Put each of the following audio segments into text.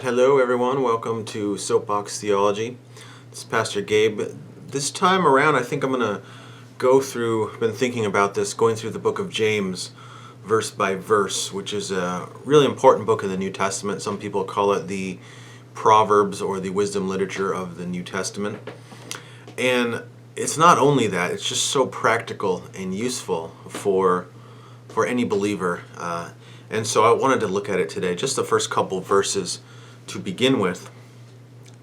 Hello everyone, welcome to Soapbox Theology. This is Pastor Gabe. This time around I think I'm going to go through, I've been thinking about this, going through the book of James verse by verse, which is a really important book in the New Testament. Some people call it the Proverbs or the wisdom literature of the New Testament. And it's not only that, it's just so practical and useful for any believer. And so I wanted to look at it today, just the first couple verses to begin with.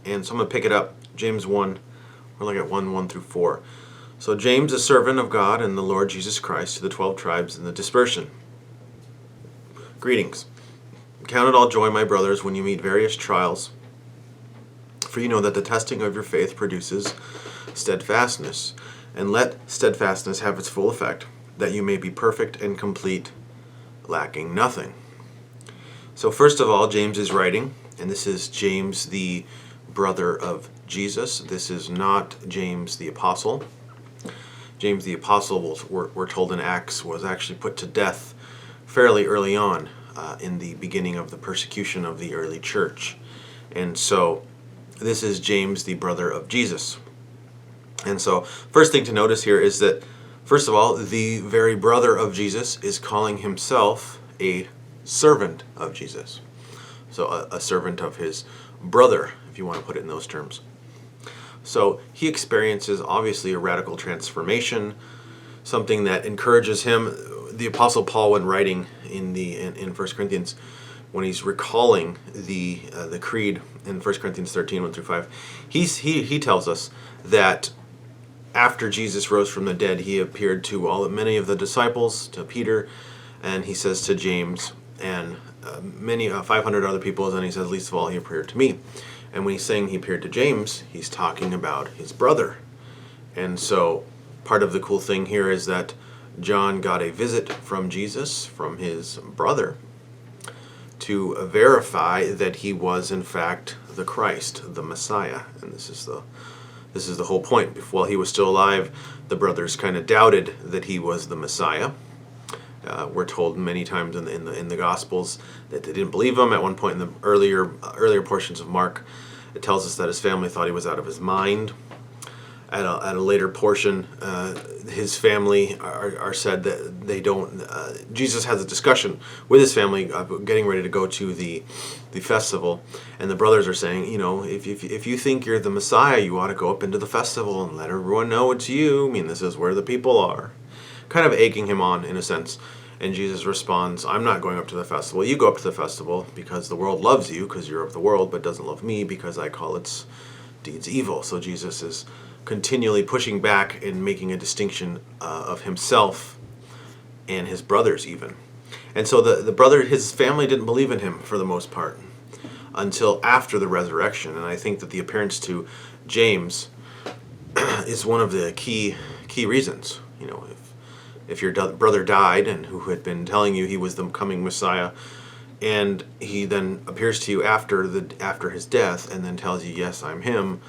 And so I'm going to pick it up, James 1, we're looking at 1 through 4. So James, a servant of God and the Lord Jesus Christ, to the 12 tribes in the dispersion. Greetings. Count it all joy, my brothers, when you meet various trials, for you know that the testing of your faith produces steadfastness. And let steadfastness have its full effect, that you may be perfect and complete, lacking nothing. So first of all, James is writing, and this is James the brother of Jesus. This is not James the apostle. James the apostle, we're told in Acts, was actually put to death fairly early on in the beginning of the persecution of the early church. And so this is James the brother of Jesus. And so first thing to notice here is that, first of all, the very brother of Jesus is calling himself a servant of Jesus. So a servant of his brother, if you want to put it in those terms. So he experiences obviously a radical transformation, something that encourages him. The Apostle Paul, when writing in 1 Corinthians, when he's recalling the creed in 1 Corinthians 13, 1 through 5, he tells us that after Jesus rose from the dead, he appeared to many of the disciples, to Peter, and he says to James, and many 500 other people, and he says, least of all, he appeared to me. And when he's saying he appeared to James, he's talking about his brother. And so part of the cool thing here is that John got a visit from Jesus, from his brother, to verify that he was in fact the Christ, the Messiah. And this is the whole point. While he was still alive, the brothers kind of doubted that he was the Messiah. We're told many times in the Gospels that they didn't believe him. At one point in the earlier portions of Mark, it tells us that his family thought he was out of his mind. At a later portion, his family are said that they don't. Jesus has a discussion with his family getting ready to go to the festival, and the brothers are saying, if you think you're the Messiah, you ought to go up into the festival and let everyone know it's you. I mean, this is where the people are. Kind of egging him on in a sense. And Jesus responds, I'm not going up to the festival. You go up to the festival because the world loves you because you're of the world, but doesn't love me because I call its deeds evil. So Jesus is continually pushing back and making a distinction of himself and his brothers even. And so the brother, his family didn't believe in him for the most part until after the resurrection. And I think that the appearance to James is one of the key reasons. If your brother died and who had been telling you he was the coming Messiah, and he then appears to you after his death and then tells you, yes, I'm him,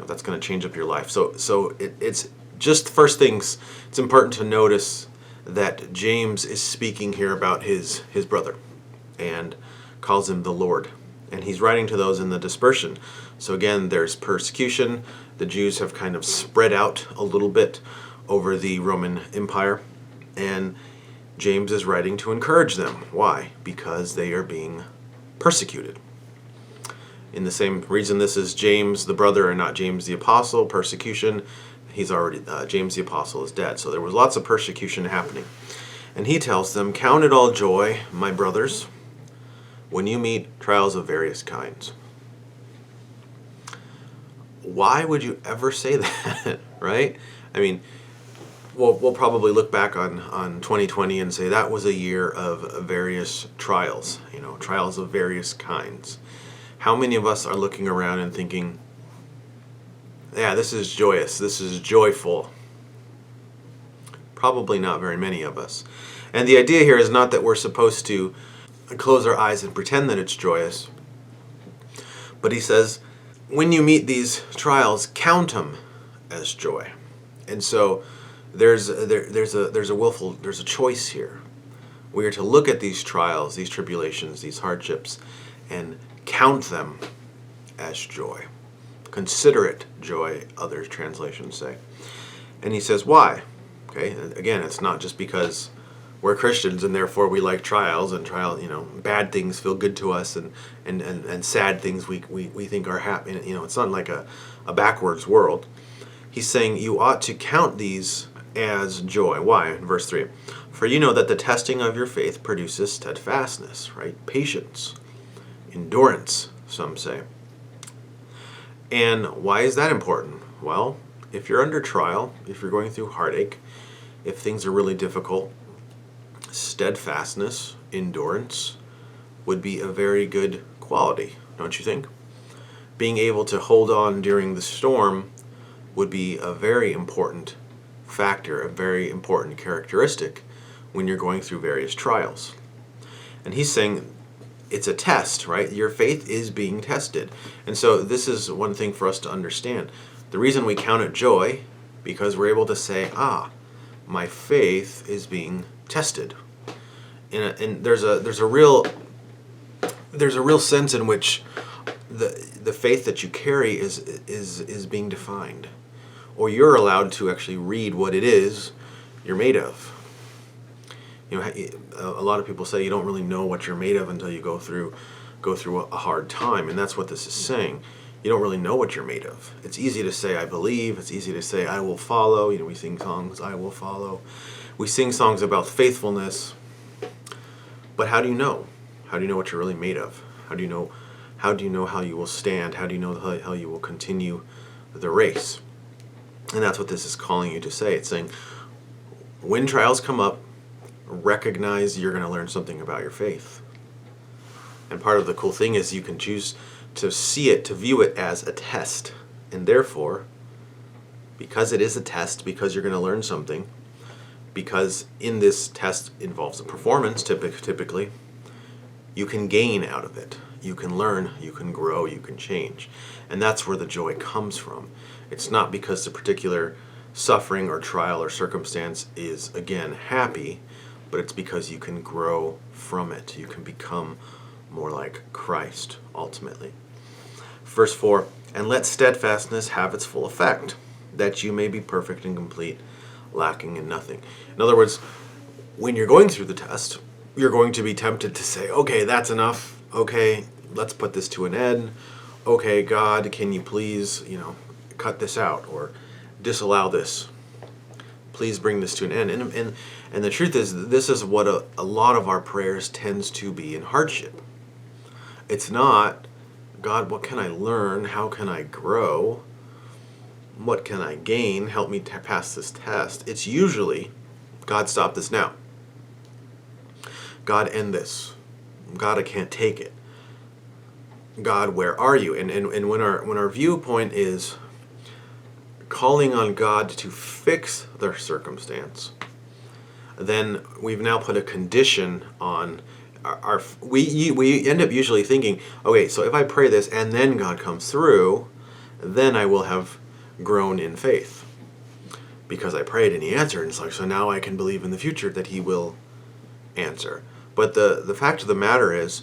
that's going to change up your life. So it's just first things, it's important to notice that James is speaking here about his brother and calls him the Lord. And he's writing to those in the dispersion. So again, there's persecution. The Jews have kind of spread out a little bit over the Roman Empire. And James is writing to encourage them. Why? Because they are being persecuted. In the same reason this is James the brother and not James the apostle, persecution, he's already, James the apostle is dead. So there was lots of persecution happening. And he tells them, count it all joy, my brothers, when you meet trials of various kinds. Why would you ever say that, right? I mean, we'll probably look back on 2020 and say that was a year of various trials, trials of various kinds. How many of us are looking around and thinking, yeah, this is joyous, this is joyful? Probably not very many of us. And the idea here is not that we're supposed to close our eyes and pretend that it's joyous, but he says, when you meet these trials, count them as joy. And so there's a choice here. We are to look at these trials, these tribulations, these hardships, and count them as joy. Consider it joy, other translations say. And he says, why? Okay, and again, it's not just because we're Christians and therefore we like trials, and bad things feel good to us, and sad things we think are happy. It's not like a backwards world. He's saying you ought to count these as joy. Why? In verse 3. For you know that the testing of your faith produces steadfastness, right? Patience, endurance, some say. And why is that important? Well, if you're under trial, if you're going through heartache, if things are really difficult, steadfastness, endurance would be a very good quality, don't you think? Being able to hold on during the storm would be a very important factor, a very important characteristic when you're going through various trials. And he's saying it's a test, right? Your faith is being tested. And so this is one thing for us to understand. The reason we count it joy, because we're able to say, my faith is being tested. And there's a real sense in which the faith that you carry is being defined, or you're allowed to actually read what it is you're made of. A lot of people say you don't really know what you're made of until you go through a hard time, and that's what this is saying. You don't really know what you're made of. It's easy to say, I believe. It's easy to say, I will follow. We sing songs, I will follow. We sing songs about faithfulness. But how do you know? How do you know what you're really made of? How do you know how you will stand? How do you know how you will continue the race? And that's what this is calling you to say. It's saying, when trials come up, recognize you're going to learn something about your faith. And part of the cool thing is you can choose to see it, to view it as a test. And therefore, because it is a test, because you're going to learn something, because in this test involves a performance typically, you can gain out of it. You can learn, you can grow, you can change. And that's where the joy comes from. It's not because the particular suffering or trial or circumstance is, again, happy, but it's because you can grow from it. You can become more like Christ, ultimately. Verse 4, and let steadfastness have its full effect, that you may be perfect and complete, lacking in nothing. In other words, when you're going through the test, you're going to be tempted to say, okay, that's enough. Okay, let's put this to an end. Okay, God, can you please, cut this out or disallow this? Please bring this to an end. And the truth is, this is what a lot of our prayers tends to be in hardship. It's not, God, what can I learn? How can I grow? What can I gain? Help me pass this test. It's usually, God, stop this now. God, end this. God, I can't take it. God, where are you? And when our viewpoint is calling on God to fix their circumstance, then we've now put a condition on we end up usually thinking, okay, so if I pray this and then God comes through, then I will have grown in faith because I prayed and he answered. And it's like, so now I can believe in the future that he will answer. But the fact of the matter is,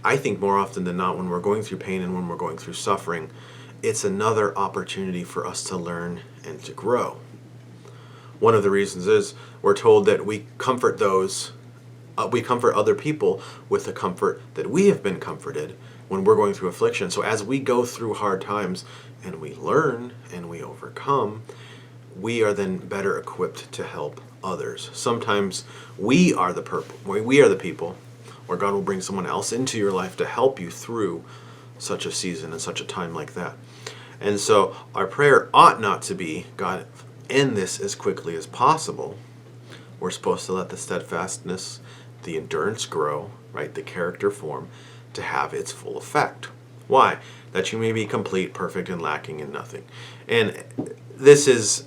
I think more often than not, when we're going through pain and when we're going through suffering, it's another opportunity for us to learn and to grow. One of the reasons is we're told that we comfort other people with the comfort that we have been comforted when we're going through affliction. So as we go through hard times and we learn and we overcome, we are then better equipped to help others. Sometimes we are the people, or God will bring someone else into your life to help you through such a season and such a time like that. And so our prayer ought not to be, God, end this as quickly as possible. We're supposed to let the steadfastness, the endurance grow, right, the character form, to have its full effect. Why? That you may be complete, perfect, and lacking in nothing. And this is,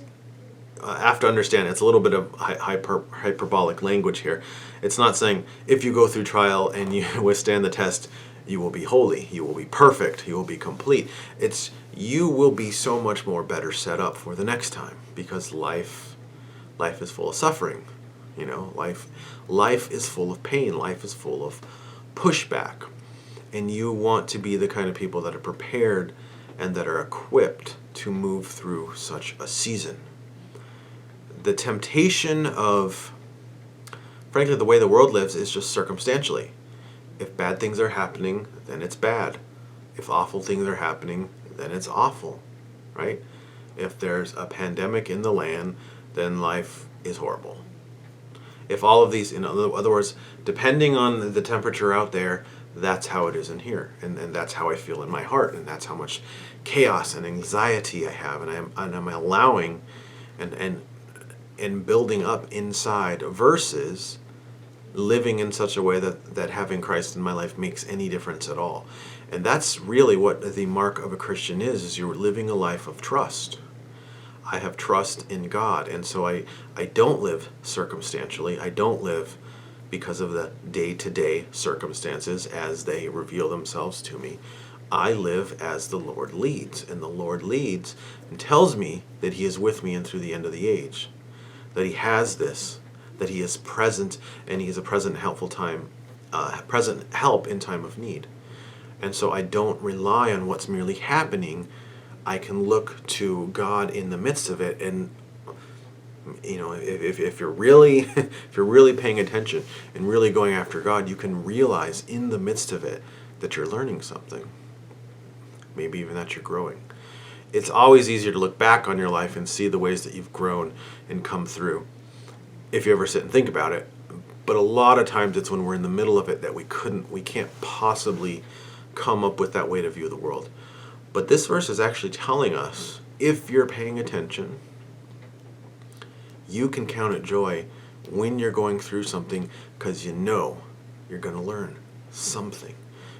I have to understand, it's a little bit of hyperbolic language here. It's not saying if you go through trial and you withstand the test, you will be holy, you will be perfect, you will be complete. It's you will be so much more better set up for the next time, because life is full of suffering. Life is full of pain. Life is full of pushback. And you want to be the kind of people that are prepared and that are equipped to move through such a season. The temptation of, frankly, the way the world lives is just circumstantially. If bad things are happening, then it's bad. If awful things are happening, then it's awful, right? If there's a pandemic in the land, then life is horrible. If all of these, in other words, depending on the temperature out there, that's how it is in here. And that's how I feel in my heart. And that's how much chaos and anxiety I have. And I'm allowing and building up inside versus living in such a way that having Christ in my life makes any difference at all. And that's really what the mark of a Christian is you're living a life of trust. I have trust in God, and so I don't live circumstantially. I don't live because of the day-to-day circumstances as they reveal themselves to me. I live as the Lord leads, and the Lord leads and tells me that He is with me and through the end of the age, that He has this, that He is present, and He is a present helpful time, present help in time of need. And so I don't rely on what's merely happening. I can look to God in the midst of it, and if you're really if you're really paying attention and really going after God, you can realize in the midst of it that you're learning something. Maybe even that you're growing. It's always easier to look back on your life and see the ways that you've grown and come through, if you ever sit and think about it. But a lot of times it's when we're in the middle of it that we can't possibly come up with that way to view the world. But this verse is actually telling us, if you're paying attention, you can count it joy when you're going through something, because you know you're going to learn something.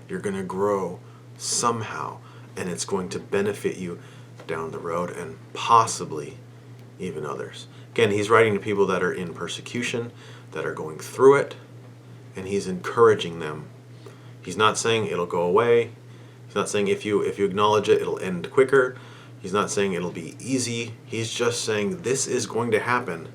You're going to grow somehow, and it's going to benefit you down the road and possibly even others. Again, he's writing to people that are in persecution, that are going through it, and he's encouraging them. He's not saying it'll go away. He's not saying if you acknowledge it, it'll end quicker. He's not saying it'll be easy. He's just saying this is going to happen,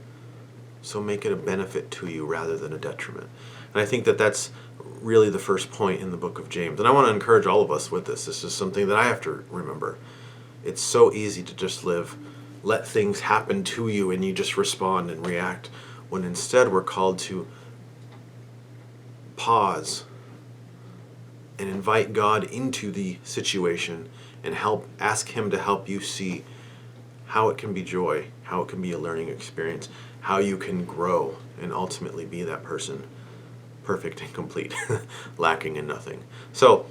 so make it a benefit to you rather than a detriment. And I think that that's really the first point in the book of James. And I want to encourage all of us with this. This is something that I have to remember. It's so easy to just let things happen to you and you just respond and react, when instead we're called to pause and invite God into the situation and ask Him to help you see how it can be joy, how it can be a learning experience, how you can grow and ultimately be that person, perfect and complete, lacking in nothing. So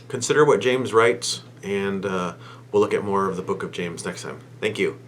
consider what James writes, and we'll look at more of the book of James next time. Thank you.